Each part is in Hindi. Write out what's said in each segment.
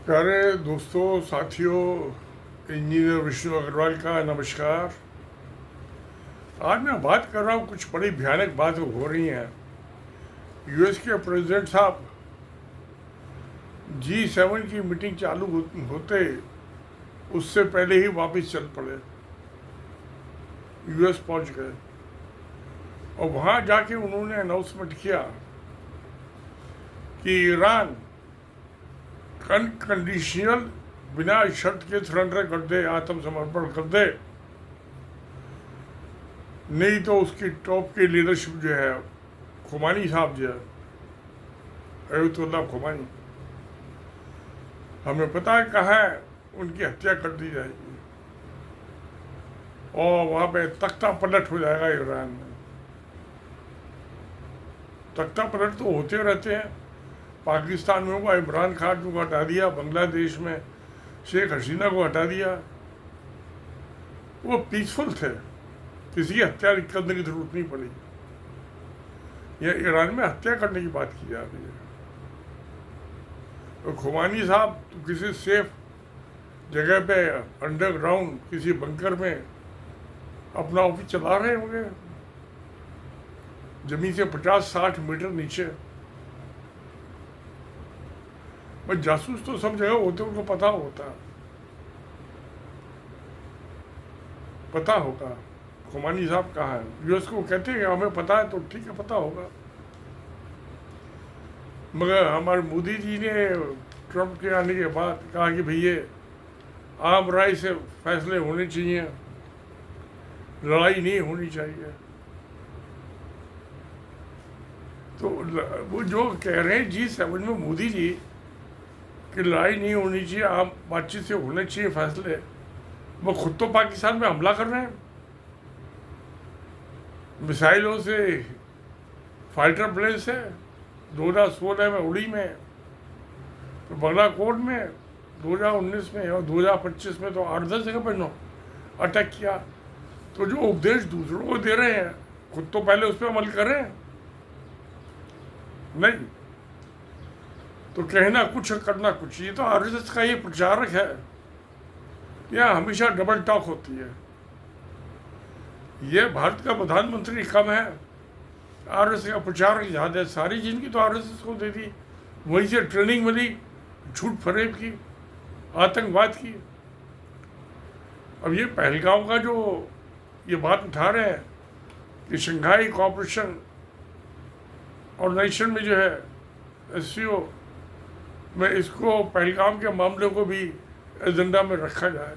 प्यारे दोस्तों, साथियों, इंजीनियर विष्णु अग्रवाल का नमस्कार। आज मैं बात कर रहा हूँ, कुछ बड़ी भयानक बात हो रही हैं। यूएस के प्रेसिडेंट साहब G7 की मीटिंग चालू होते उससे पहले ही वापस चल पड़े, यूएस पहुँच गए और वहाँ जाके उन्होंने अनाउंसमेंट किया कि ईरान अनकंडीशनल बिना शर्त के सरेंडर कर दे, आत्मसमर्पण कर दे, नहीं तो उसकी टॉप की लीडरशिप जो है, खुमानी साहब जो है, अयतुल्ला खुमानी, हमें पता है कहाँ है, उनकी हत्या कर दी जाएगी और वहाँ पे तख्ता पलट हो जाएगा ईरान में। तख्ता पलट तो होते रहते हैं, पाकिस्तान में हुआ, इमरान खान को हटा दिया, बांग्लादेश में शेख हसीना को हटा दिया। वो पीसफुल थे, किसी की हत्या करने की जरूरत नहीं पड़ी। यह ईरान में हत्या करने की बात की जा रही है। तो खुमानी साहब तो किसी सेफ जगह पे अंडरग्राउंड किसी बंकर में अपना ऑफिस चला रहे होंगे, जमीन से 50-60 मीटर नीचे। बस जासूस तो सब जगह होते, उनको पता होगा खुमानी साहब कहाँ है। यूएस को कहते हैं हमें पता है, तो ठीक है, पता होगा। मगर हमारे मोदी जी ने ट्रंप के आने के बाद कहा कि भैया आम राय से फैसले होने चाहिए, लड़ाई नहीं होनी चाहिए। तो वो जो कह रहे हैं G7 में मोदी जी कि लड़ाई नहीं होनी चाहिए, आम बातचीत से होने चाहिए फैसले, वो खुद तो पाकिस्तान में हमला कर रहे हैं मिसाइलों से, फाइटर प्लेन से। 2016 में उड़ी में, तो बालाकोट में 2019 में और 2025 में तो 8-10 जगह पर अटैक किया। तो जो उपदेश दूसरों को दे रहे हैं, खुद तो पहले उस पर अमल करें। नहीं तो कहना कुछ और करना कुछ। ये तो आरएसएस का ये प्रचारक है, यह हमेशा डबल टॉक होती है। ये भारत का प्रधानमंत्री कम है, आरएसएस का प्रचारक ज़्यादा है। सारी जिंदगी तो आरएसएस को दे दी, वहीं से ट्रेनिंग मिली झूठ फरेब की, आतंकवाद की। अब ये पहलगाम का जो ये बात उठा रहे हैं कि शंघाई कोऑपरेशन ऑर्गेनाइजेशन में जो है SCO में, इसको पहलगाम के मामले को भी एजेंडा में रखा जाए।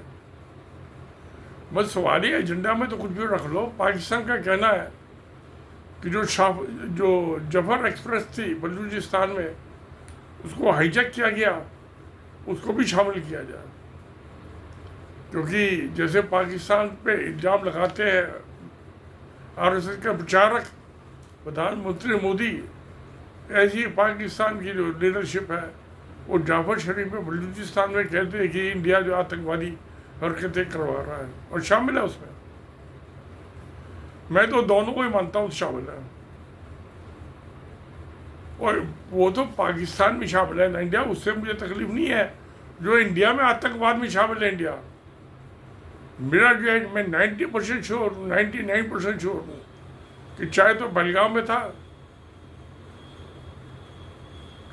बस सवाल ही एजेंडा में तो कुछ भी रख लो। पाकिस्तान का कहना है कि जो जफर एक्सप्रेस थी बलूचिस्तान में, उसको हाईजैक किया गया, उसको भी शामिल किया जाए। क्योंकि जैसे पाकिस्तान पे इल्ज़ाम लगाते हैं आरएसएस के प्रचारक प्रधानमंत्री मोदी, ऐसी पाकिस्तान की जो लीडरशिप है वो जाफर शरीफ में बलूचिस्तान में कहते हैं कि इंडिया जो आतंकवादी हरकतें करवा रहा है और शामिल है उसमें। मैं तो दोनों को ही मानता हूँ शामिल है, और वो तो पाकिस्तान में शामिल है ना इंडिया, उससे मुझे तकलीफ नहीं है। जो इंडिया में आतंकवाद में शामिल है इंडिया, मेरा जो है, मैं 90% श्योर हूँ, 99% श्योर हूँ कि चाहे तो पहलगाम में था,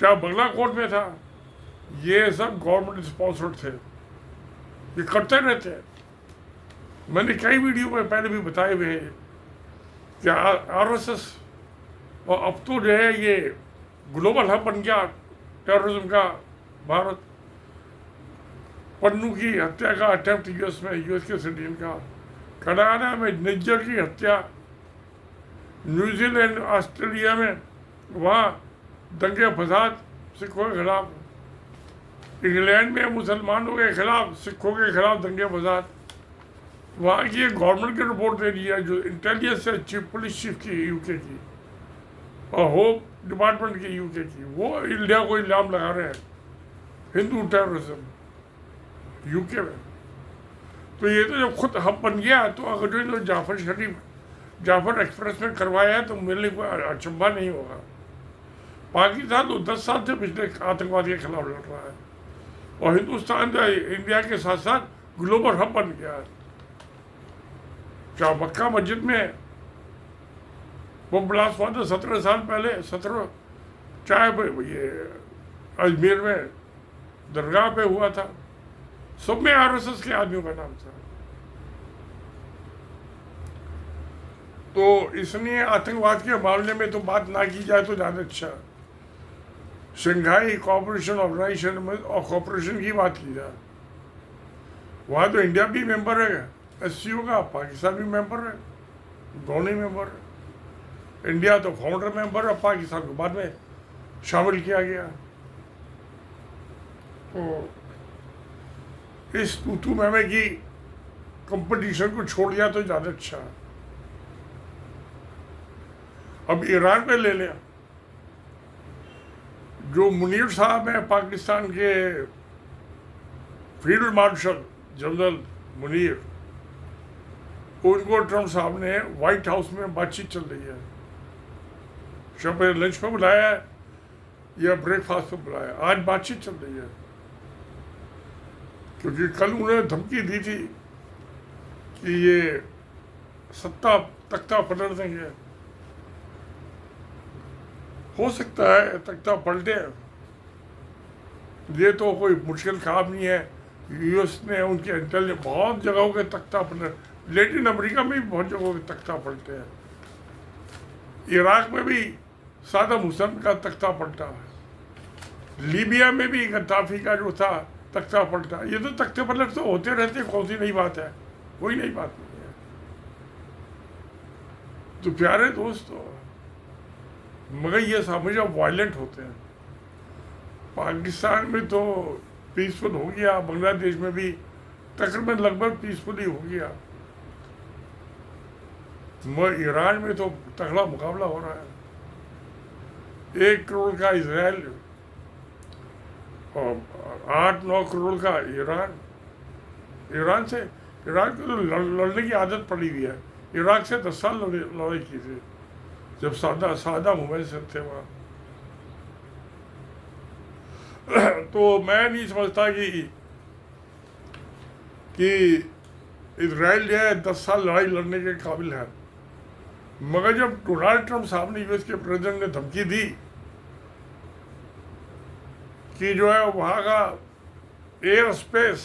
चाहे बालाकोट में था, ये सब गवर्नमेंट स्पॉन्सर्ड थे, ये करते रहते हैं। मैंने कई वीडियो में पहले भी बताए हुए हैं कि आरएसएस और अब तो जो है ये ग्लोबल हब बन गया टेररिज्म का। भारत, पन्नू की हत्या का अटेम्प्ट यूएस के सिटीजन का, कनाडा में निज्जर की हत्या, न्यूजीलैंड ऑस्ट्रेलिया में वहाँ दंगे फसाद सिखों के खिलाफ, इंग्लैंड में मुसलमानों के खिलाफ सिखों के खिलाफ दंगे फसाद। वहाँ की एक गवर्नमेंट की रिपोर्ट दे दी है, जो इंटेलिजेंस है चीफ पुलिस चीफ की यूके की और होम डिपार्टमेंट की यूके की, वो इंडिया को इल्ज़ाम लगा रहे हैं हिंदू टेररिज्म यूके में। तो ये तो जब खुद हब बन गया, तो अगर जो जाफर एक्सप्रेस में करवाया है तो मेरे लिए कोई अचंभा नहीं होगा। पाकिस्तान तो 10 साल से पिछले आतंकवाद के खिलाफ लड़ रहा है। और हिंदुस्तान जो है इंडिया के साथ साथ ग्लोबल हब बन गया है। क्या मक्का मस्जिद में वो ब्लास्ट हुआ था 17 साल पहले, 17, चाहे ये अजमेर में दरगाह पे हुआ था, सब में आरएसएस के आदमियों का नाम था। तो इसलिए आतंकवाद के मामले में तो बात ना की जाए तो ज़्यादा अच्छा। शंघाई कोऑपरेशन ऑर्गेनाइजेशन में और कोऑपरेशन की बात की जाए, वहाँ तो इंडिया भी मेंबर है एससीओ का, पाकिस्तान भी मेंबर है, दोनों ही मेंबर है। इंडिया तो फाउंडर मेंबर है, पाकिस्तान को बाद में शामिल किया गया। तो इस तू मैमे की कंपटीशन को छोड़ दिया तो ज़्यादा अच्छा है। अब ईरान पे ले लें, जो मुनीर साहब हैं पाकिस्तान के फील्ड मार्शल जनरल मुनीर, उनको ट्रम्प साहब ने व्हाइट हाउस में बातचीत चल रही है, शब लंच पे बुलाया है या ब्रेकफास्ट पे बुलाया, आज बातचीत चल रही है। क्योंकि कल उन्होंने धमकी दी थी कि ये सत्ता तख्ता पलट देंगे। हो सकता है तख्ता पलटे, ये तो कोई मुश्किल काम नहीं है। यूएस ने उनके इंटेलिजेंस बहुत जगहों के तख्ता पलटे, लैटिन अमेरिका में भी बहुत जगहों के तख्ता पलटे हैं। इराक में भी सादम हुसैन का तख्ता पलटा है, लीबिया में भी गद्दाफी का जो था तख्ता पलटा। ये तो तख्ते पलट तो होते रहते, कौन सी नई बात है, कोई नई बात नहीं है। तो प्यारे दोस्तों, मगर ये हमेशा वायलेंट होते हैं। पाकिस्तान में तो पीसफुल हो गया, बांग्लादेश में भी तकरीबन लगभग पीसफुल ही हो गया, मगर ईरान में तो तगड़ा मुकाबला हो रहा है। 1 करोड़ का इजराइल और 8-9 करोड़ का ईरान से। ईरान को तो लड़ने की आदत पड़ी हुई है। इराक से 10 साल लड़ाई की थी जब सादाम हुसैन थे वहाँ। तो मैं नहीं समझता कि इजराइल जो है 10 साल लड़ाई लड़ने के काबिल है। मगर जब डोनाल्ड ट्रंप साहब ने, यूएस के प्रेसिडेंट ने धमकी दी कि जो है वहाँ का एयर स्पेस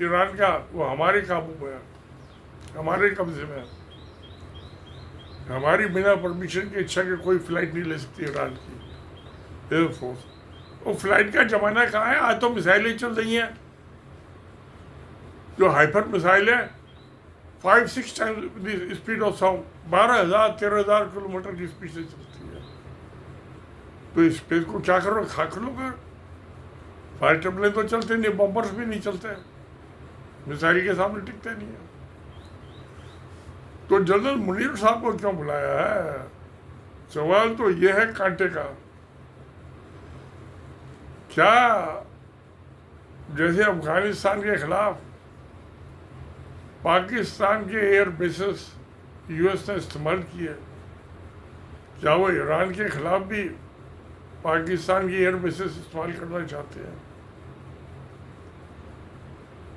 ईरान का वो हमारे काबू में है, हमारे कब्जे में है, हमारी बिना परमिशन के इच्छा के कोई फ्लाइट नहीं ले सकती ईरान की एयरफोर्स। वो फ्लाइट का जमाना कहाँ है? आज तो मिसाइलें चल रही हैं, जो हाइपर मिसाइल है 5-6 times speed of sound, 12,000-13,000 kilometre की स्पीड से चलती है। तो इस स्पेस को क्या करो, खाक लो कर। फाइटर प्लेन तो चलते नहीं, बॉम्बर्स भी नहीं चलते, मिसाइल के सामने टिकते नहीं है। तो जनरल मुनीर साहब को क्यों बुलाया है? सवाल तो ये है कांटे का। क्या जैसे अफगानिस्तान के खिलाफ पाकिस्तान के एयर बेसेस यूएस ने इस्तेमाल किए, क्या वो ईरान के खिलाफ भी पाकिस्तान की एयर बेसेस इस्तेमाल करना चाहते हैं?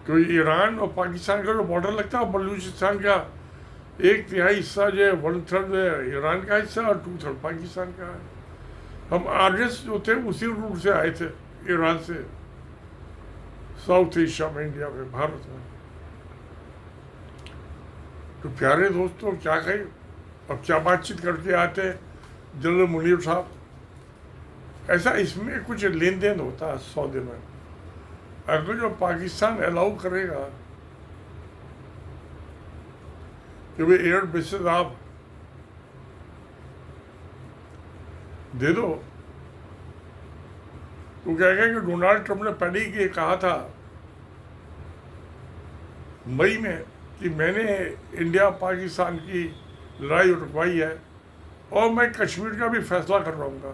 क्योंकि ईरान और पाकिस्तान का जो बॉर्डर लगता है, बलूचिस्तान का 1/3 हिस्सा जो है, 1/3 ईरान का हिस्सा और 2/3 पाकिस्तान का है। हम आर्यस जो थे उसी रूट से आए थे, ईरान से साउथ एशिया में, इंडिया में, भारत में। तो प्यारे दोस्तों, क्या कहें, अब क्या बातचीत करके आते हैं जनरल मुनीर साहब। ऐसा इसमें कुछ लेन देन होता है सौदे में। अगर जो पाकिस्तान अलाउ करेगा कि भाई एयर बेसेस आप दे दो, तो कहेगा कि डोनाल्ड ट्रंप ने पहले ही कहा था मई में कि मैंने इंडिया पाकिस्तान की लड़ाई रुकवाई है और मैं कश्मीर का भी फैसला करवाऊंगा।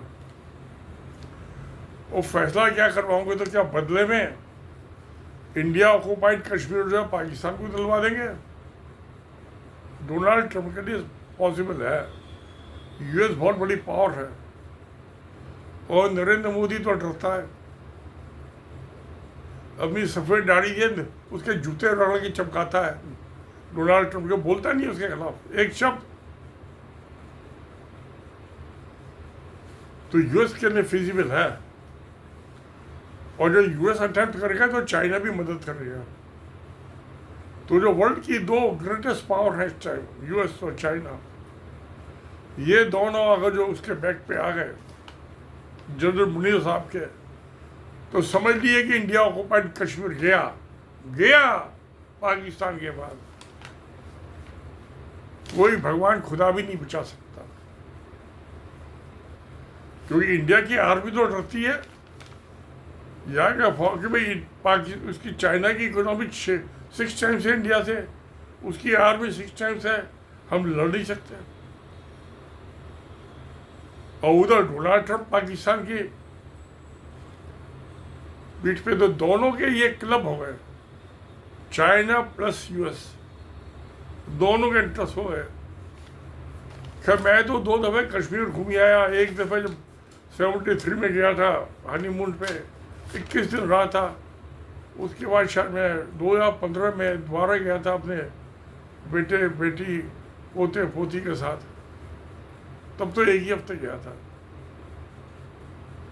और फैसला क्या करवाऊंगे, तो क्या बदले में इंडिया ऑक्युपाइड कश्मीर जो है पाकिस्तान को दिलवा देंगे? डोनाल्ड ट्रंप के लिए पॉसिबल है। यूएस बहुत बड़ी पावर है और नरेंद्र मोदी तो डरता है। अपनी सफ़ेद दाढ़ी है उसके जूते रगड़ के चमकाता है डोनाल्ड ट्रंप को, बोलता नहीं उसके खिलाफ एक शब्द। तो यूएस के लिए फिजिबल है, और जो यूएस अटेम्प्ट करेगा तो चाइना भी मदद करेगा। तो जो वर्ल्ड की दो ग्रेटेस्ट पावर है इस टाइम, यूएस और चाइना, ये दोनों अगर जो उसके बैक पे आ गए जनरल मुनीर साहब के, तो समझ लिए कि इंडिया ऑक्युपाइड कश्मीर गया पाकिस्तान के बाद। कोई भगवान खुदा भी नहीं बचा सकता, क्योंकि इंडिया की आर्मी तो डरती है यहाँ का कि भाई उसकी चाइना की इकोनॉमी 6 टाइम्स है इंडिया से, उसकी आर्मी 6 टाइम्स है, हम लड़ नहीं सकते। और उधर डोनाल्ड ट्रंप पाकिस्तान की पीठ पे, तो दोनों के ये क्लब हो गए, चाइना प्लस यूएस, दोनों के इंटरेस्ट हो गए। खैर मैं तो 2 दफ़े कश्मीर घूम आया, एक दफ़े जब 73 में गया था हनीमून पे 21 दिन रहा था, उसके बाद शायद मैं 2015 में दोबारा गया था अपने बेटे बेटी पोते पोती के साथ, तब तो 1 ही हफ्ते गया था।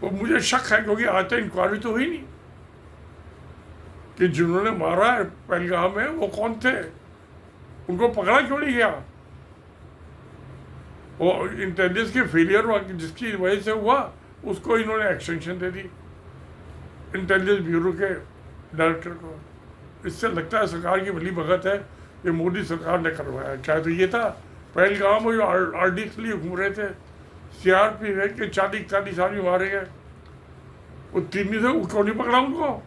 वो मुझे शक है क्योंकि आज तक इंक्वायरी तो हुई नहीं कि जिन्होंने मारा है पहलगाम में वो कौन थे, उनको पकड़ा क्यों नहीं गया। वो इंटेलिजेंस के फेलियर जिसकी वजह से हुआ उसको इन्होंने एक्सटेंशन दे दी इंटेलिजेंस ब्यूरो के डायरेक्टर को। इससे लगता है सरकार की भली भगत है, ये मोदी सरकार ने करवाया। चाहे तो ये था पहलगाम में जो आरडी के लिए घूम रहे थे, सीआरपीएफ के 40-41 आदमी मारे गए, वो 3 दिन से क्यों नहीं पकड़ा उनको।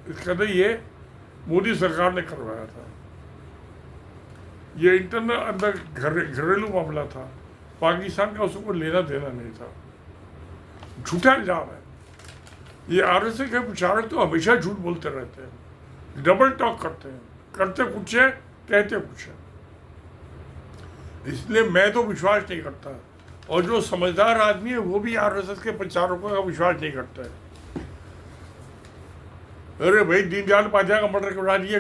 इसका तो ये मोदी सरकार ने करवाया था। ये इंटरनल अंदर घरेलू मामला था, पाकिस्तान का उसको लेना देना नहीं था। झूठा इल्जाम है। ये आरएसएस के प्रचारक तो हमेशा झूठ बोलते रहते हैं, डबल टॉक करते हैं, करते कुछ है कहते कुछ है। इसलिए मैं तो विश्वास नहीं करता, और जो समझदार आदमी है वो भी आरएसएस के प्रचारकों का विश्वास नहीं करता है। अरे भाई दीनदयाल उपाध्याय का मर्डर करा दिया,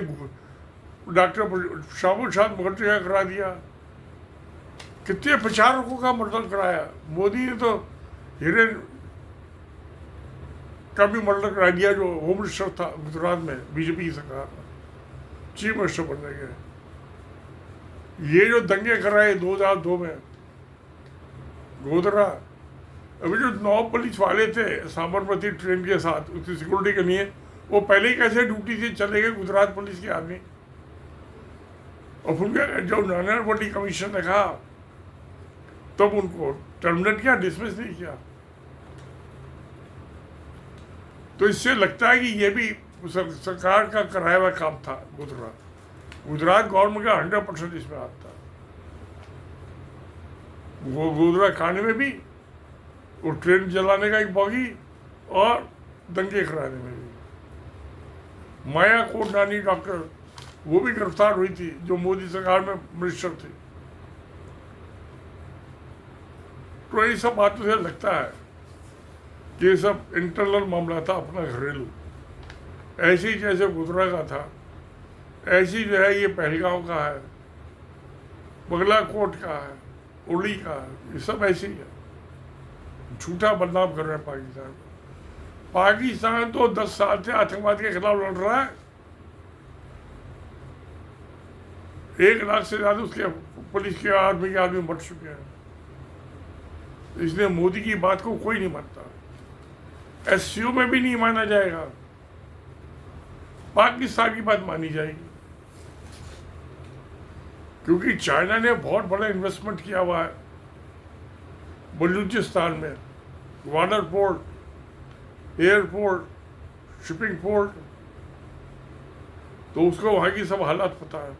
डॉक्टर शाहबुल शाह मुखर्जी का करा दिया, कितने प्रचारकों का मर्डर कराया। मोदी ने तो हिरेन का भी मर्डर करा दिया, जो होम मिनिस्टर था गुजरात में बीजेपी की सरकार में, चीफ मिनिस्टर बनने के। ये जो दंगे कराए 2002 में गोधरा, अभी जो 9 पुलिस वाले थे साबरमती ट्रेन के साथ उसकी सिक्योरिटी के लिए, वो पहले ही कैसे ड्यूटी से चले गए गुजरात पुलिस के आदमी। और फिर जब नानावटी कमीशन ने कहा तब उनको टर्मिनेट किया, डिसमिस नहीं किया। तो इससे लगता है कि ये भी सरकार का कराया हुआ काम था। गुजरात गवर्नमेंट का 100% इसमें आता है। वो गोधरा खाने में भी, वो ट्रेन जलाने का एक बॉगी, और दंगे कराने में भी। माया कोटनानी डॉक्टर वो भी गिरफ्तार हुई थी, जो मोदी सरकार में मिनिस्टर थी। तो ये सब बातों से लगता है कि ये सब इंटरनल मामला था अपना घरेलू। ऐसे ही जैसे गुजरा का था, ऐसी जो है ये पहलगांव का है, बगलाकोट का है, उड़ी का है, ये सब ऐसे ही है। झूठा बदनाम कर रहे हैं पाकिस्तान को। पाकिस्तान तो 10 साल से आतंकवाद के खिलाफ लड़ रहा है। 1 लाख से ज़्यादा उसके पुलिस के आर्मी के आदमी मर चुके हैं। इसलिए मोदी की बात को कोई नहीं मानता, एससीओ में भी नहीं माना जाएगा, पाकिस्तान की बात मानी जाएगी। क्योंकि चाइना ने बहुत बड़ा इन्वेस्टमेंट किया हुआ है बलूचिस्तान में, water port, airport, shipping port, तो उसको वहाँ की सब हालात पता है,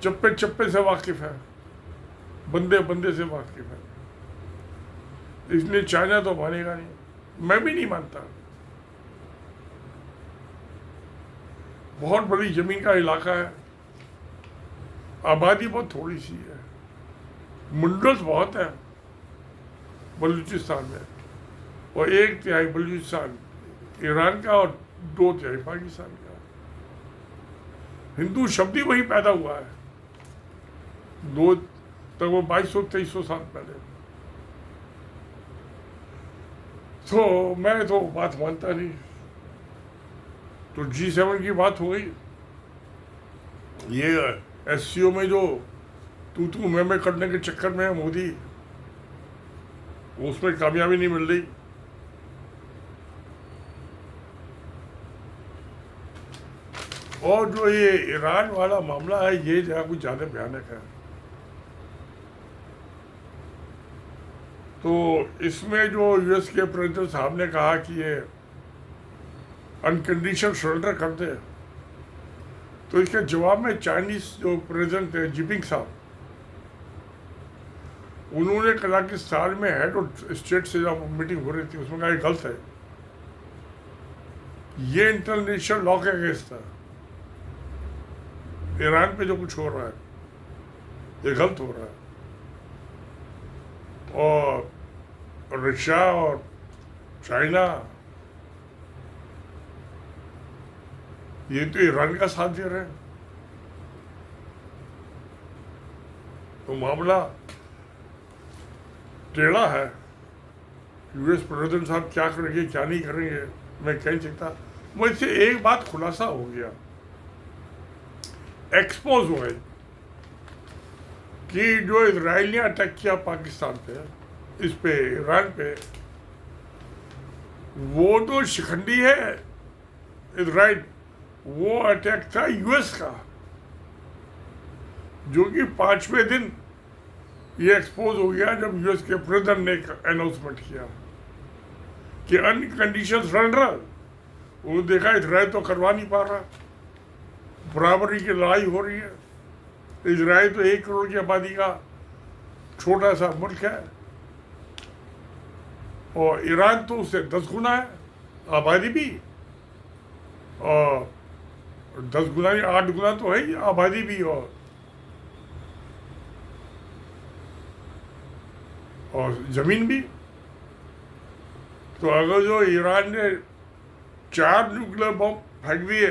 चप्पे चप्पे से वाकिफ है, बंदे बंदे से वाकिफ है। इसलिए चाइना तो मानेगा नहीं, मैं भी नहीं मानता। बहुत बड़ी जमीन का इलाका है, आबादी बहुत थोड़ी सी है, मंडल्स बहुत है बलूचिस्तान में, और 1/3 बलूचिस्तान ईरान का और 2/3 पाकिस्तान का। हिंदू शब्द ही वही पैदा हुआ है, दो तक वो 2200-2300 साल पहले। तो मैं तो बात मानता नहीं। तो G7 की बात हो गई, ये SCO में जो तू मैं करने के चक्कर में है मोदी, उसमें कामयाबी नहीं मिल रही। और जो ये ईरान वाला मामला है, ये जरा कुछ ज़्यादा भयानक है। तो इसमें जो US के प्रेसिडेंट साहब ने कहा कि ये अनकंडीशनल सरेंडर कर दे, तो इसके जवाब में चाइनीज जो प्रेसिडेंट है जिनपिंग साहब, उन्होंने कहा कि साल में हेड और स्टेट से जब मीटिंग हो रही थी, उसमें कहा ये गलत है, ये इंटरनेशनल लॉ के अगेंस्ट है, ईरान पे जो कुछ हो रहा है ये गलत हो रहा है। और रशिया और चाइना ये तो ईरान का साथ दे रहे हैं। तो मामला टेढ़ा है। US प्रेसिडेंट साहब क्या करेंगे क्या नहीं करेंगे मैं कह नहीं सकता। मुझसे एक बात खुलासा हो गया, एक्सपोज हो गई कि जो इजराइल ने अटैक किया पाकिस्तान पे, इस पे ईरान पे, वो तो शिखंडी है इजराइल, वो अटैक था US का, जो कि 5वें दिन ये एक्सपोज हो गया जब US के प्रेसिडेंट ने अनाउंसमेंट किया कि अनकंडीशनल सरेंडर। वो देखा इजराइल तो करवा नहीं पा रहा, बराबरी की लड़ाई हो रही है। इजराइल तो 1 करोड़ की आबादी का छोटा सा मुल्क है, और ईरान तो उससे 10 गुना है आबादी भी, और 10 गुना या 8 गुना तो है ही आबादी भी, और ज़मीन भी। तो अगर जो ईरान ने 4 न्यूक्लियर बम फेंक दिए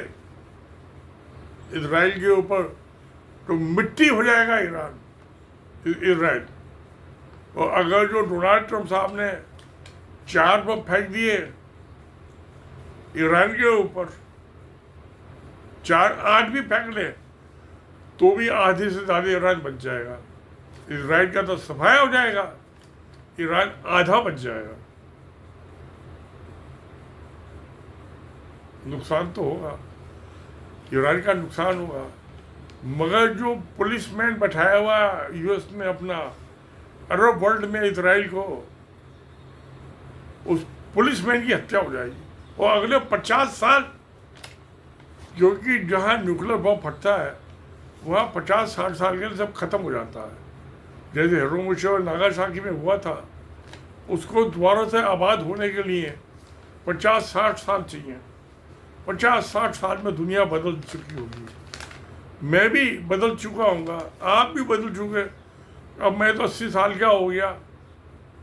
इजराइल के ऊपर, तो मिट्टी हो जाएगा इजराइल। और अगर जो डोनाल्ड ट्रंप साहब ने 4 बम फेंक दिए ईरान के ऊपर, 4-8 भी फेंक ले, तो भी आधे से ज़्यादा ईरान बच जाएगा। इजराइल का तो सफाया हो जाएगा, ईरान आधा बच जाएगा। नुकसान तो होगा, ईरान का नुकसान होगा, मगर जो पुलिसमैन बैठाया हुआ US ने अपना अरब वर्ल्ड में इजराइल को, उस पुलिसमैन की हत्या हो जाएगी। और अगले 50 साल, क्योंकि जहाँ न्यूक्लियर बम फटता है वहाँ 50-60 साल के लिए सब खत्म हो जाता है। जैसे हिरोशिमा और नागासाकी में हुआ था, उसको दोबारा से आबाद होने के लिए 50-60 साल चाहिए। 50-60 साल में दुनिया बदल चुकी होगी, मैं भी बदल चुका हूँगा, आप भी बदल चुके। अब मैं तो 80 साल का हो गया,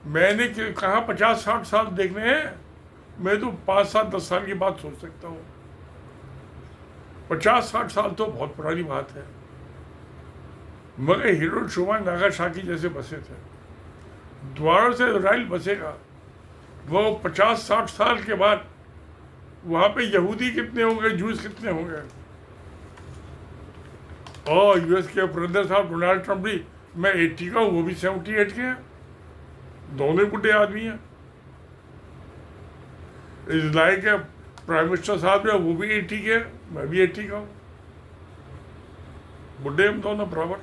मैंने कहाँ 50-60 साल देखने हैं, मैं तो 5-7-10 साल की बात सोच सकता हूँ। 50-60 साल तो बहुत पुरानी बात है, मगर हिरोशिमा नागासाकी जैसे बसे थे, दोबारा से इजराइल बसेगा। वो 50-60 साल के बाद वहाँ पे यहूदी कितने होंगे, जूस कितने होंगे। और US के प्रेसिडेंट साहब डोनाल्ड ट्रंप भी, मैं 80 का हूँ, वो भी 78 के हैं, दोनों बुढ़े आदमी हैं। इजराइल के प्राइम मिनिस्टर साहब जो वो भी 80 के हैं, मैं भी 80 का हूँ, बुढ़े हम दोनों बराबर।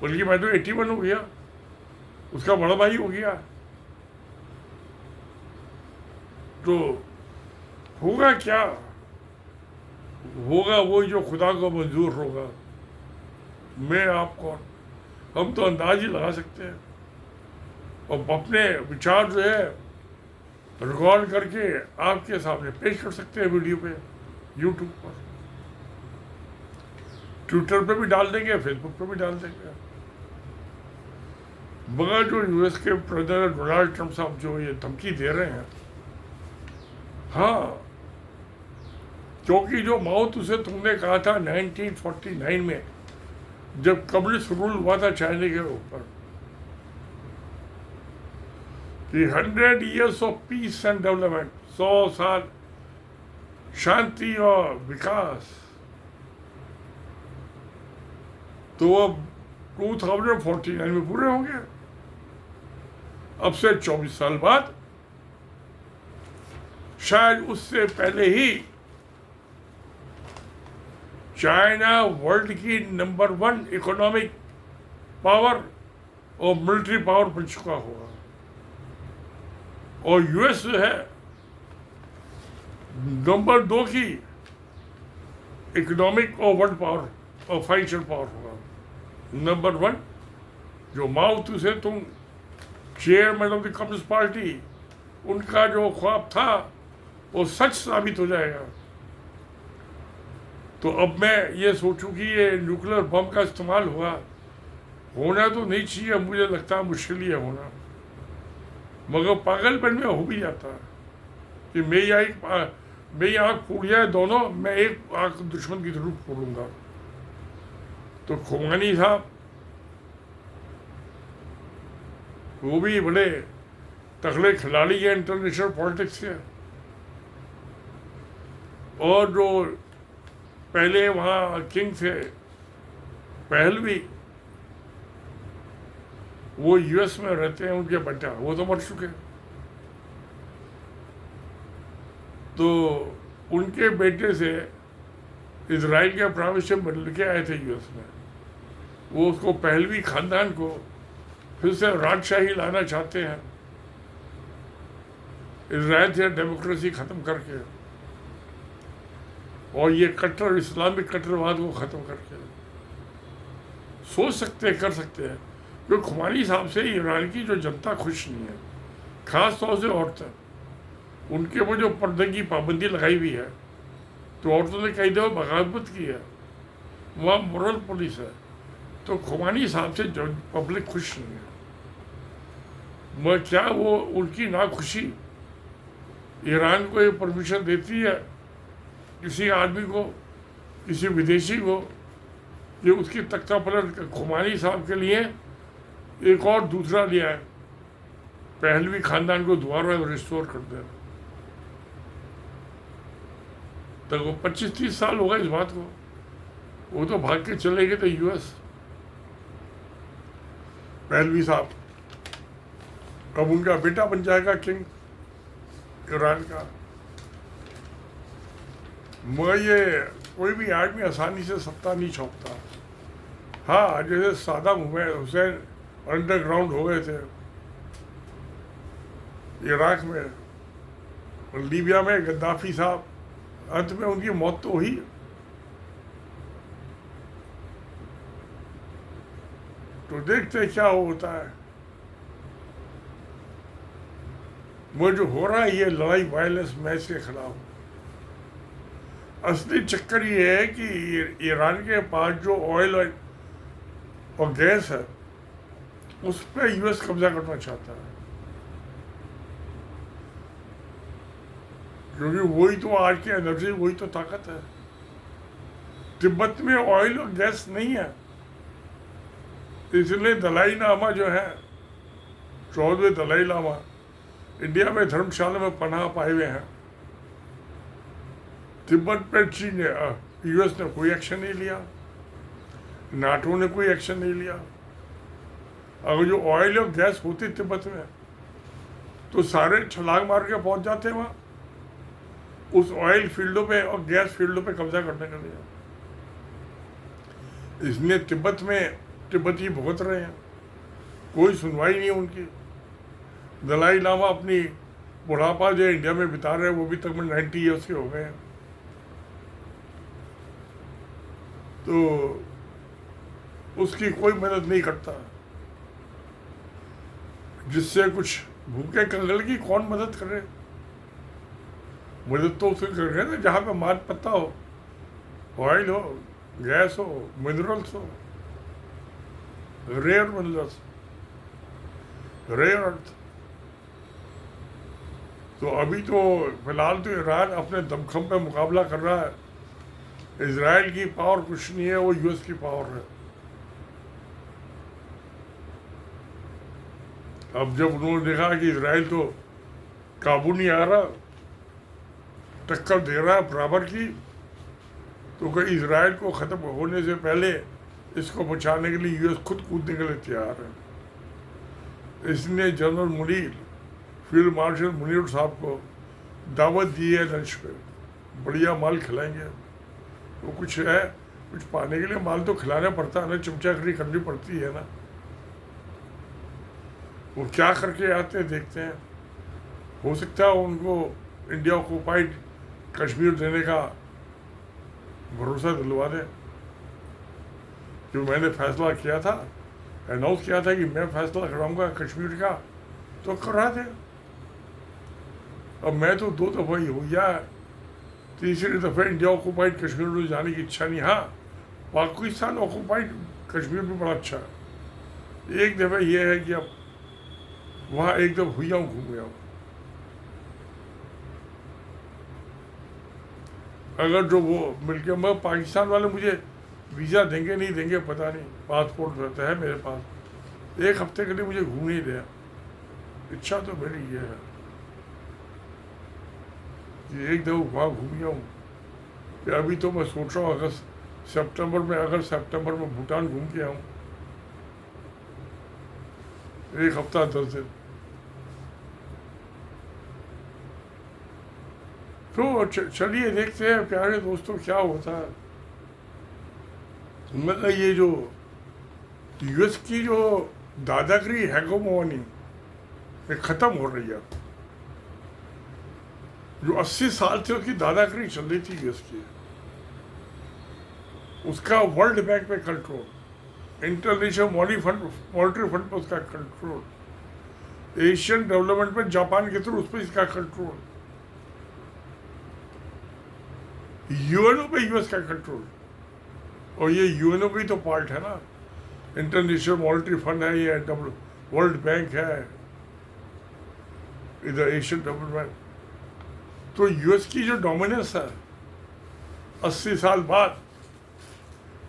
बल्कि मैं तो 81 हो गया, उसका बड़ा भाई हो गया। तो होगा क्या, होगा वो जो खुदा को मंजूर होगा। मैं आप कौन, हम तो अंदाज ही लगा सकते हैं, और अपने विचार जो है रिकॉर्ड करके आपके सामने पेश कर सकते हैं वीडियो पे, यूट्यूब पर, ट्विटर पे भी डाल देंगे, फेसबुक पे भी डाल देंगे। मगर जो US के प्रेसिडेंट डोनाल्ड ट्रंप साहब जो ये धमकी दे रहे हैं, हाँ, क्योंकि जो माओ तुसे तुमने कहा था 1949 में जब कम्युनिस्ट रूल हुआ था चाइना के ऊपर कि 100 years of peace and development, 100 साल शांति और विकास, तो अब 2049 में पूरे होंगे। अब से 24 साल बाद, शायद उससे पहले ही चाइना वर्ल्ड की नंबर 1 इकोनॉमिक पावर और मिलिट्री पावर बन चुका होगा, और यूएस जो है नंबर 2 की इकोनॉमिक और वर्ल्ड पावर और फाइनेंशियल पावर होगा। नंबर 1 जो माओ तुसे तुम chairman of the communist party, उनका जो ख्वाब था वो सच साबित हो जाएगा। तो अब मैं ये सोचूं कि ये न्यूक्लियर बम का इस्तेमाल होना तो नहीं चाहिए, मुझे लगता है मुश्किल ही है होना, मगर पागलपन में हो भी जाता है कि मेरी आँख फूट जाए दोनों, मैं एक आँख दुश्मन की जरूर फोड़ूंगा। तो खोमानी साहब वो भी बड़े तगड़े खिलाड़ी हैं इंटरनेशनल पॉलिटिक्स के, और जो पहले वहाँ किंग थे पहलवी, वो यूएस में रहते हैं, उनके बेटा वो तो मर चुके, तो उनके बेटे से इजराइल के प्राइम मिनिस्टर बदल के आए थे यूएस में। वो उसको पहलवी खानदान को फिर से राजशाही लाना चाहते हैं, इजराइल से डेमोक्रेसी खत्म करके और ये कट्टर इस्लामिक कट्टरवाद को ख़त्म करके। सोच सकते कर सकते हैं, क्योंकि खुमानी साहब से ईरान की जो जनता खुश नहीं है, ख़ास तौर से औरतें, उनके वो जो पर्दे की पाबंदी लगाई हुई है, तो औरतों ने कई दफ़ा बगावत की है, वहाँ मोरल पुलिस है, तो खुमानी साहब से जो पब्लिक खुश नहीं है। मगर क्या वो उनकी नाखुशी ईरान को ये परमिशन देती है किसी आदमी को, किसी विदेशी को, कि उसकी तख्ता पलट खुमानी साहब के लिए एक और दूसरा लिया है, पहलवी खानदान को दोबारा रिस्टोर कर दे। तो वो 25-30 साल होगा इस बात को, वो तो भाग के चले गए थे यूएस पहलवी साहब। अब उनका बेटा बन जाएगा किंग ईरान का। मगर ये कोई भी आदमी आसानी से सत्ता नहीं छोड़ता। हाँ, जैसे सादा हुसैन अंडरग्राउंड हो गए थे इराक में, और लीबिया में गद्दाफी साहब, अंत में उनकी मौत तो हुई। तो देखते क्या होता है। वो जो हो रहा है ये लड़ाई वायलेंस मैच के खिलाफ, असली चक्कर ये है कि ईरान के पास जो ऑयल और गैस है उस पर यूएस कब्जा करना चाहता है, क्योंकि वही तो आज की एनर्जी, वही तो ताकत है। तिब्बत में ऑयल और गैस नहीं है, इसलिए दलाई लामा जो है, 14वें दलाई लामा, इंडिया में धर्मशाला में पनाह पाए हुए हैं। तिब्बत पर चीन ने, यूएस ने कोई एक्शन नहीं लिया, नाटो ने कोई एक्शन नहीं लिया। अगर जो ऑयल और गैस होती तिब्बत में तो सारे छलांग मार के पहुंच जाते वहाँ उस ऑयल फील्डों पे और गैस फील्डों पे कब्जा करने के लिए। इसलिए तिब्बत में तिब्बती भुगत रहे हैं, कोई सुनवाई नहीं है उनकी। दलाई लामा अपनी बुढ़ापा जो इंडिया में बिता रहे हैं, वो भी तकरीबन 90 ईयर्स के हो गए हैं। तो उसकी कोई मदद नहीं करता। जिससे कुछ भूखे कंगाल की कौन मदद करे? मदद तो उसे कर रहे ना जहाँ पे माल पत्ता हो, ऑयल हो, गैस हो, मिनरल्स हो, रेयर मिनरल्स, रेयर अर्थ, तो अभी तो फिलहाल तो ईरान अपने दमखम पे मुकाबला कर रहा है। इजराइल की पावर कुछ नहीं है, वो यूएस की पावर है। अब जब उन्होंने देखा कि इजराइल तो काबू नहीं आ रहा, टक्कर दे रहा है बराबर की, तो कहीं इजराइल को ख़त्म होने से पहले इसको बचाने के लिए यूएस खुद कूदने के लिए तैयार है। इसने general Munir, field marshal Munir साहब को दावत दी है लंच पे, बढ़िया माल खिलाएंगे। वो कुछ है, कुछ पाने के लिए माल तो खिलाना पड़ता है ना, चमचागिरी करनी पड़ती है ना। वो क्या करके आते हैं देखते हैं। हो सकता है उनको इंडिया ऑक्युपाइड कश्मीर देने का भरोसा दिलवा दें। जो मैंने फैसला किया था, अनाउंस किया था कि मैं फैसला कराऊंगा कश्मीर का, तो करा दें। अब मैं तो 2 दफ़ा ही हो गया, तीसरी दफ़ा इंडिया ऑक्युपाइड कश्मीर में जाने की इच्छा नहीं। हाँ, पाकिस्तान ऑक्युपाइड कश्मीर में बड़ा अच्छा है। एक दफ़ा ये है कि अब वहाँ एक दफ़ा हुआ हूँ, घूम गया हूँ। अगर जो वो मिलके, मगर पाकिस्तान वाले मुझे वीज़ा देंगे नहीं देंगे पता नहीं, पासपोर्ट रहता है मेरे पास। 1 हफ्ते के लिए मुझे घूम नहीं दिया। इच्छा तो मेरी ये है कि एक दफ़ा वहाँ घूम गया हूँ। कि अभी तो मैं सोच रहा हूँ अगस्त सितंबर में भूटान घूम के आऊँ, 1 हफ्ता 10 दिन। तो चलिए देखते हैं प्यारे दोस्तों क्या होता है। मतलब ये जो यूएस की जो दादागिरी हेगोमोनी ये ख़त्म हो रही है। जो 80 साल से उसकी दादागिरी चल रही थी यूएस की, उसका वर्ल्ड बैंक पे कंट्रोल, इंटरनेशनल मॉनिटरी फंड पे उसका कंट्रोल, एशियन डेवलपमेंट में जापान के थ्रू उस पर इसका कंट्रोल, यूएनओ पे यूएस का कंट्रोल। और ये यूएनओ की तो पार्ट है ना, इंटरनेशनल मॉनिटरी फंड है, ये वर्ल्ड बैंक है, इधर एशियन डेवलपमेंट। तो यूएस की जो डोमिनेंस है 80 साल बाद,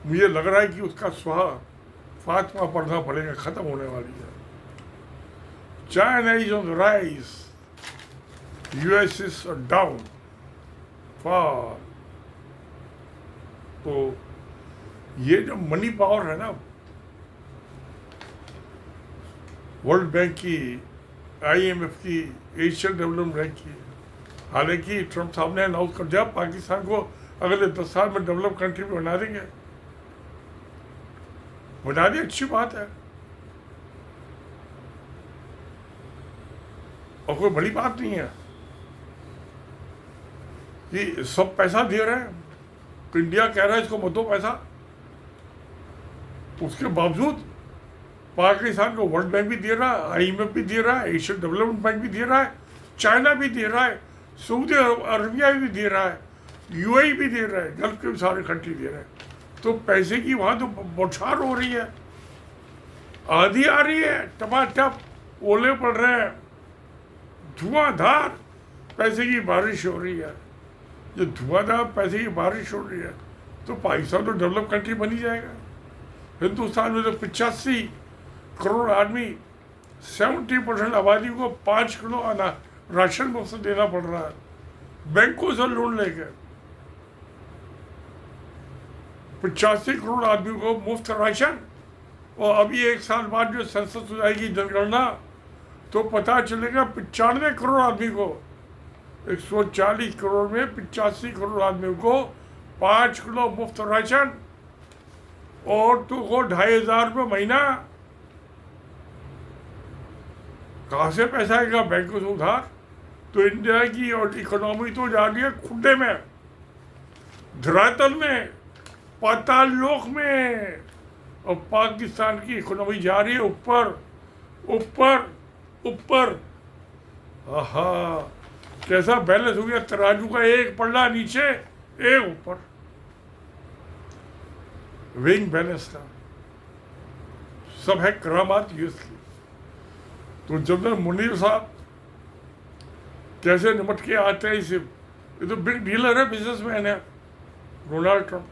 मुझे लग रहा है कि उसका फातिमा पढ़ना पड़ेगा, ख़त्म होने वाली है। China is on the rise, US is down far. तो ये जो मनी पावर है ना, वर्ल्ड बैंक की, आईएमएफ की, एशियन डेवलपमेंट बैंक की, हालांकि ट्रम्प साहब ने अनाउंस कर दिया पाकिस्तान को अगले 10 साल में डेवलप कंट्री में बना देंगे। बना दी, अच्छी बात है, और कोई बड़ी बात नहीं है कि सब पैसा दे रहे हैं। तो इंडिया कह रहा है इसको मत दो पैसा, उसके बावजूद पाकिस्तान को वर्ल्ड बैंक भी दे रहा है, आईएमएफ भी दे रहा है, एशियन डेवलपमेंट बैंक भी दे रहा है, चाइना भी दे रहा है, सऊदी अरबिया भी दे रहा है, यूएई भी दे रहा है, गल्फ के भी सारे कंट्री दे रहे हैं। तो पैसे की वहाँ तो बौछार हो रही है, आधी आ रही है, टपाटप ओले पड़ रहे हैं, धुआंधार पैसे की बारिश हो रही है। जो धुआंधार पैसे की बारिश हो रही है तो पाकिस्तान तो डेवलप कंट्री बन ही जाएगा। हिंदुस्तान में तो 85 करोड़ आदमी, 70% आबादी को 5 किलो राशन मुफ्त देना पड़ रहा है, बैंकों से लोन लेकर 85 करोड़ आदमी को मुफ्त राशन। और अभी 1 साल बाद जो सेंसस हो जाएगी, जनगणना, तो पता चलेगा 95 करोड़ आदमी को, 140 करोड़ में 85 करोड़ आदमी को 5 किलो मुफ्त राशन, और तो वो 2500 रुपये महीना। कहाँ से पैसा आएगा? बैंकों से उधार। तो इंडिया की और इकोनॉमी तो जा रही है खुड्डे में, धरातल में, पाताल लोक में, और पाकिस्तान की इकोनॉमी जा रही है ऊपर ऊपर ऊपर। आहा, कैसा बैलेंस हो गया तराजू का, एक पल्ला नीचे एक ऊपर, विंग बैलेंस का। सब है करामात यूएस की। तो जनरल मुनीर साहब कैसे निपट के आते हैं इसे। ये तो बिग डीलर है, बिजनेसमैन है डोनाल्ड ट्रंप।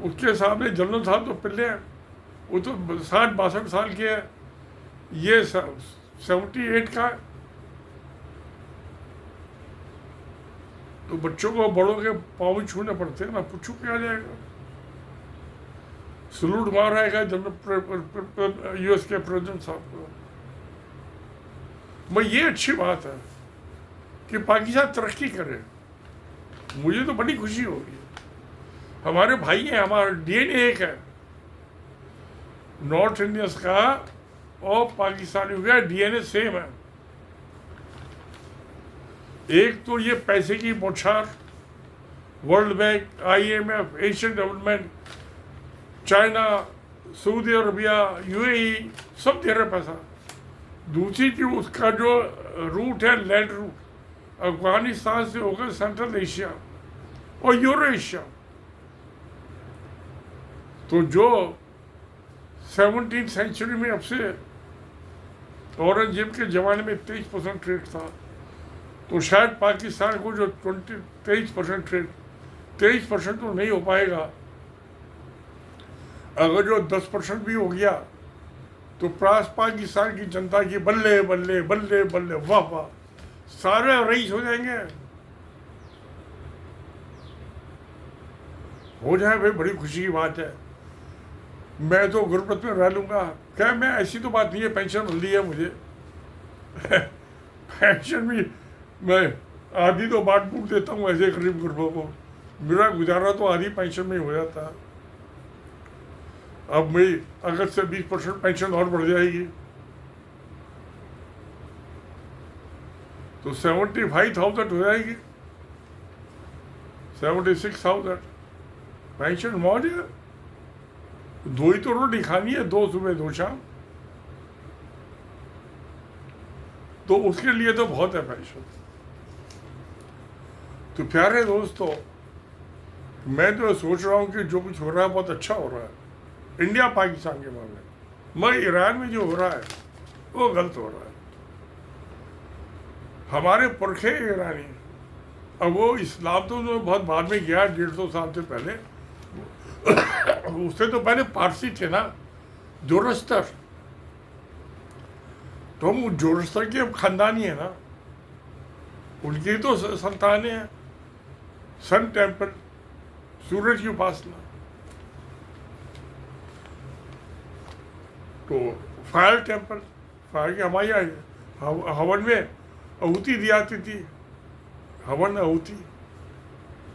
उसके सामने जनरल साहब तो पिल्ले हैं, वो तो 60-62 साल के है, ये 78 का है। तो बच्चों को बड़ों के पाँव छूने पड़ते हैं ना, पूछू क्या जाएगा। सलूट मार आएगा जनरल यूएस के प्रेसिडेंट साहब को। मैं ये अच्छी बात है कि पाकिस्तान तरक्की करे, मुझे तो बड़ी खुशी होगी। हमारे भाई हैं, हमारा डीएनए एक है, नॉर्थ इंडियंस का और पाकिस्तानियों का डीएनए सेम है। एक तो ये पैसे की बौछार, world bank, IMF, Asian development, China, Saudi Arabia, UAE सब दे रहे पैसा। दूसरी की उसका जो रूट है, लैंड रूट, अफगानिस्तान से होकर सेंट्रल एशिया और यूरो एशिया। तो जो 17वीं सेंचुरी में अब से औरंगजेब के ज़माने में 23% ट्रेड था, तो शायद पाकिस्तान को जो 23% ट्रेड, 23% तो नहीं हो पाएगा। अगर जो 10% भी हो गया तो पाकिस्तान की जनता की बल्ले बल्ले बल्ले बल्ले वाह वाह, सारे रईस हो जाएंगे। हो जाए भाई, बड़ी खुशी की बात है। मैं तो गुरबत में रह लूँगा क्या, मैं ऐसी तो बात नहीं है, पेंशन मिल रही है मुझे पेंशन भी मैं आधी तो बांट बूट देता हूँ ऐसे गरीब गुरबों को, मेरा गुजारा तो आधी पेंशन में ही हो जाता है। अब मेरी अगस्त से 20% पेंशन और बढ़ जाएगी, तो 75,000 हो जाएगी, 76,000 पेंशन। मौज है। 2 ही तो रोटी खानी है, 2 सुबह 2 शाम, तो उसके लिए तो बहुत है पेंशन। तो प्यारे दोस्तों, मैं तो सोच रहा हूँ कि जो कुछ हो रहा है बहुत अच्छा हो रहा है इंडिया पाकिस्तान के मामले में। ईरान में जो हो रहा है वो गलत हो रहा है। हमारे पुरखे ईरानी, अब वो इस्लाम तो बहुत बाद में गया, 150 साल से पहले। उससे तो पहले पारसी थे ना, जोरस्तर। तो हम जोरस्तर के खानदानी है ना, उनकी तो संतानें हैं। सन टेम्पल, सूरज की उपासना, तो फायर टेम्पल, फायर की हमारी आई, हवन में आहुति दी जाती थी, हवन आहुति।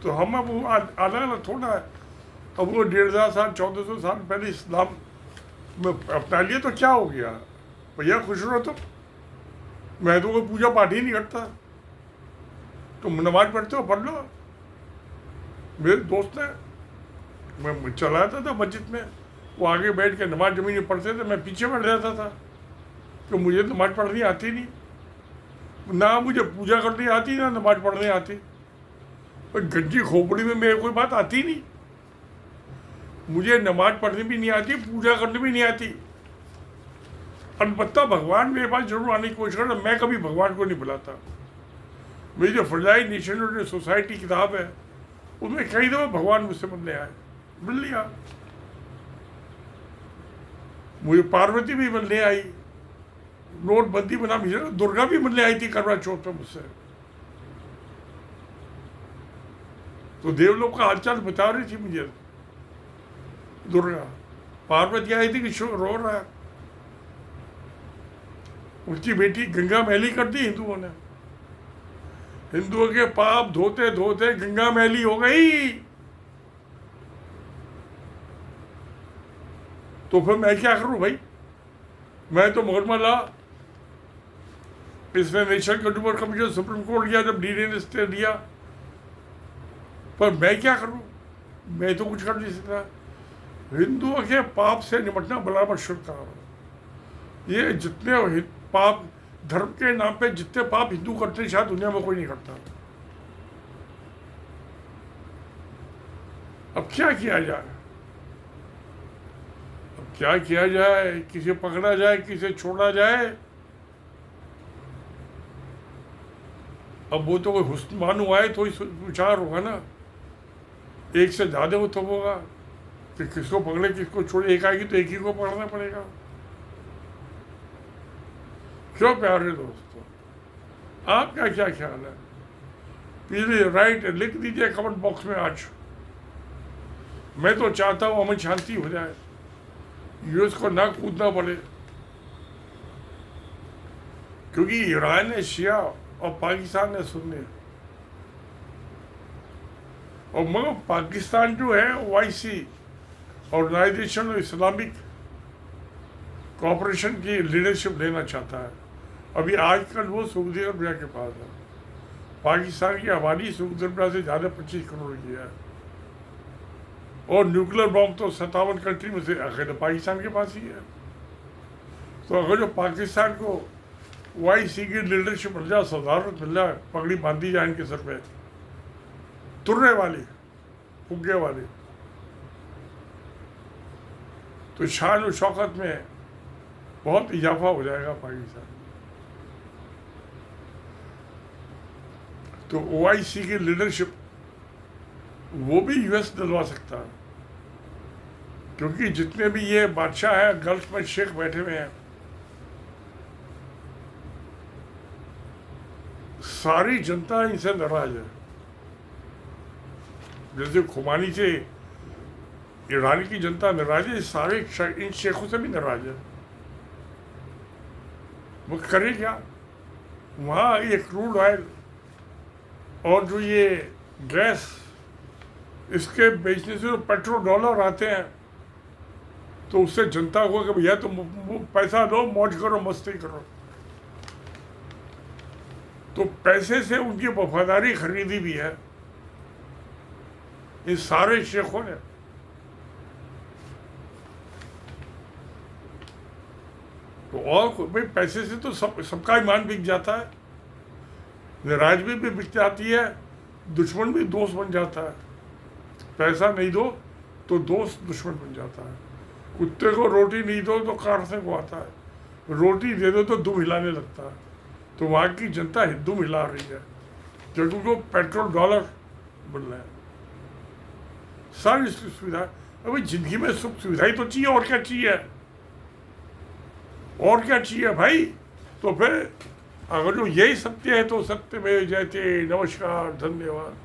तो हम अब अलग अलग थोड़ा है। अब वो 1,500 साल 1,400 साल पहले इस्लाम में अपना लिए तो क्या हो गया भैया, खुश रहो तुम। मैं तो कोई पूजा पाठ ही नहीं करता, तुम नमाज पढ़ते हो पढ़ लो। मेरे दोस्त है, मैं चलाता था मस्जिद में, वो आगे बैठ के नमाज जमीन में पढ़ते थे, मैं पीछे बैठ जाता था, तो मुझे नमाज पढ़नी आती नहीं, ना मुझे पूजा करनी आती ना नमाज पढ़नी आती। पर गंजी खोपड़ी में मेरे कोई बात आती नहीं, मुझे नमाज पढ़नी भी नहीं आती, पूजा करनी भी नहीं आती। अलबत्ता भगवान मेरे पास जरूर आने की कोशिश करता, मैं कभी भगवान को नहीं बुलाता। मेरी जो फ्रजाइल नेशन सोसाइटी किताब है, उसमें कई दफ़ा भगवान मुझसे मिलने आए, मिल लिया। मुझे पार्वती भी मिलने आई, नोटबंदी बना, मुझे दुर्गा भी मिलने आई थी करवा चौथ पे मुझसे। तो देवलोक का हालचाल बता रही थी मुझे दुर्गा। पार्वती आई थी कि रो रहा है, उसकी बेटी गंगा मैली कर दी हिंदुओं ने। हिंदुओं के पाप धोते धोते गंगा मैली हो गई। तो फिर मैं क्या करूं भाई, मैं तो मुकदमा ला, इसने national consumer commission supreme court गया जब डीडी ने स्टे दिया, पर मैं क्या करूं, मैं तो कुछ कर नहीं सकता। हिंदुओं के पाप से निपटना बराबर शुभ काम है। ये जितने पाप धर्म के नाम पे जितने पाप हिंदू करते हैं शायद दुनिया में कोई नहीं करता। अब क्या किया जाए, अब क्या किया जाए, किसे पकड़ा जाए, किसे छोड़ा जाए। अब वो तो कोई हुस्न हुआ है तो ही विचार होगा ना, एक से ज़्यादा हो तो होगा कि किसको पकड़े किसको छोड़े, एक आएगी तो एक ही को पकड़ना पड़ेगा। क्यों प्यारे दोस्तों, आपका क्या ख्याल है? प्लीज राइट, लिख दीजिए कमेंट बॉक्स में आज। मैं तो चाहता हूँ अमन शांति हो जाए, यूएस को ना कूदना पड़े, क्योंकि ईरान ने शिया और पाकिस्तान ने सुन्नी। और मगर पाकिस्तान जो है OIC organisation of Islamic cooperation की लीडरशिप लेना चाहता है। अभी आजकल वो सऊदी अरबिया के पास है। पाकिस्तान की आबादी सऊदी अरबिया से ज़्यादा 25 करोड़ की है, और न्यूक्लियर बॉम्ब तो 57 कंट्री में से आखिर पाकिस्तान के पास ही है। तो अगर जो पाकिस्तान को OIC की लीडरशिप मिल जाए, सदारत मिल जाए, पगड़ी बांधी जाए इनके सर पे, तुरने वाली, फुग्गे वाली, तो शान और शौकत में बहुत इजाफा हो जाएगा पाकिस्तान। तो OIC की लीडरशिप वो भी US दिलवा सकता है, क्योंकि जितने भी ये बादशाह है गल्फ में शेख बैठे हुए हैं, सारी जनता इनसे नाराज है। जैसे खुमानी से ईरान की जनता नाराज है, सारे इन शेखों से भी नाराज है। वो करे क्या? वहाँ ये क्रूड ऑयल और जो ये गैस, इसके बेचने से जो पेट्रोल डॉलर आते हैं, तो उससे जनता को कि भैया तुम पैसा दो, मौज करो, मस्ती करो। तो पैसे से उनकी वफादारी खरीदी भी है इन सारे शेखों ने। तो और भाई पैसे से तो सबका ईमान बिक जाता है, नाराजगी भी बिक जाती है, दुश्मन भी दोस्त बन जाता है। पैसा नहीं दो तो दोस्त दुश्मन बन जाता है। कुत्ते को रोटी नहीं दो तो कारसे को आता है, रोटी दे दो तो दुम हिलाने लगता है। तो वहाँ की जनता दुम हिला रही है, क्योंकि उनको पेट्रोल डॉलर मिल रहा है, सारी सुविधा। अभी जिंदगी में सुख सुविधा ही तो चाहिए, और क्या चाहिए? और क्या चाहिए भाई? तो फिर अगर जो यही सत्य है तो सत्य में जयते। नमस्कार, धन्यवाद।